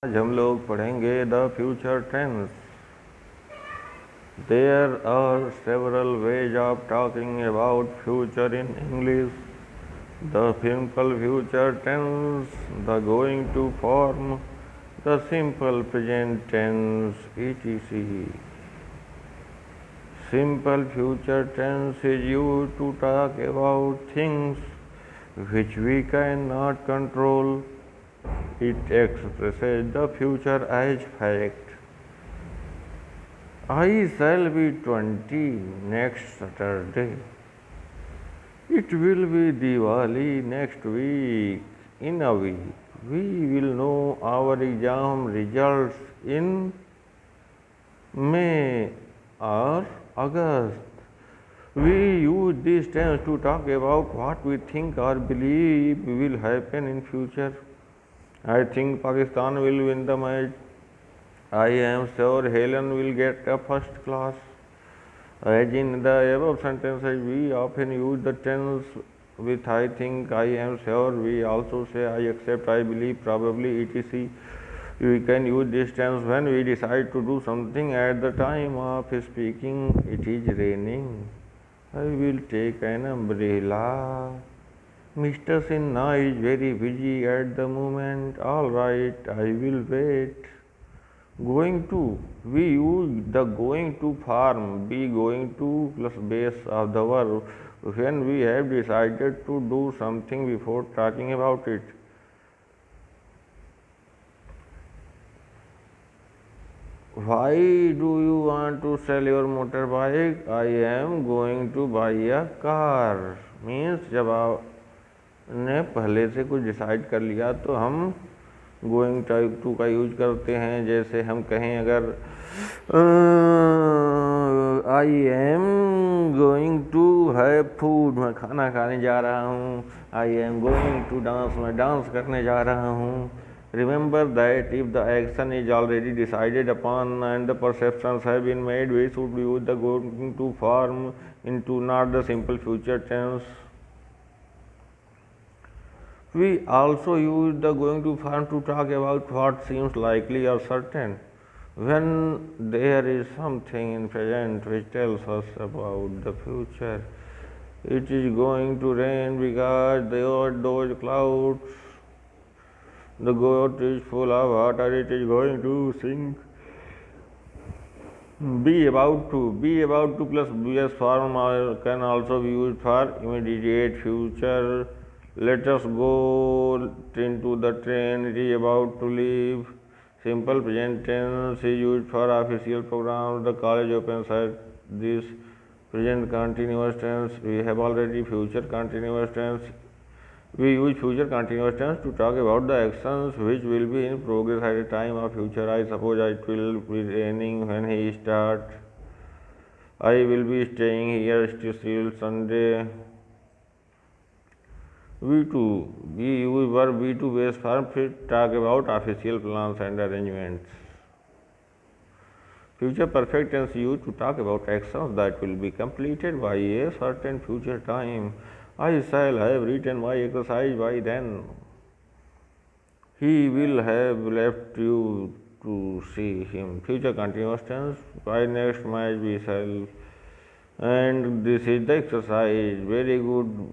आज हम लोग पढ़ेंगे the future tense. There are several ways of talking about future in English. The simple future tense, the going to form, the simple present tense, etc. Simple future tense is used to talk about things which we cannot control. It expresses the future as fact. I shall be 20 next Saturday. It will be Diwali next week. In a week, we will know our exam results in May or August. We use this tense to talk about what we think or believe will happen in future. I think Pakistan will win the match. I am sure Helen will get a first class. As in the above sentences, we often use the tense with I think, I am sure. We also say I accept, I believe, probably, etc. We can use this tense when we decide to do something at the time of speaking. It is raining. I will take an umbrella. Mr. Sinha is very busy at the moment. All right, I will wait. Going to, we use the going to form, be going to plus base of the verb when we have decided to do something before talking about it. Why do you want to sell your motorbike? I am going to buy a car. Means जब आपने पहले से कुछ decide कर लिया तो हम going to का यूज करते हैं। जैसे हम कहें अगर I am going to have food, मैं खाना खाने जा रहा हूँ। I am going to dance, मैं डांस करने जा रहा हूँ। Remember that if the action is already decided upon and the perceptions have been made, we should use the going to form into not the simple future tense. We also use the going to form to talk about what seems likely or certain. When there is something in present which tells us about the future, it is going to rain because there are those clouds. The goat is full of water, it is going to sink. Be about to plus BS form can also be used for immediate future. Let us go into the train, it is about to leave. Simple present tense is used for official programs. The college opens at this. Present continuous tense, we have already future continuous tense. We use future continuous tense to talk about the actions which will be in progress at a time of future. I suppose it will be raining when he starts. I will be staying here till Sunday. V2, we use verb V2 base form to talk about official plans and arrangements. Future perfect tense used to talk about actions that will be completed by a certain future time. I shall have written my exercise by then. He will have left you to see him. Future continuous tense, by next match we shall. And this is the exercise. Very good.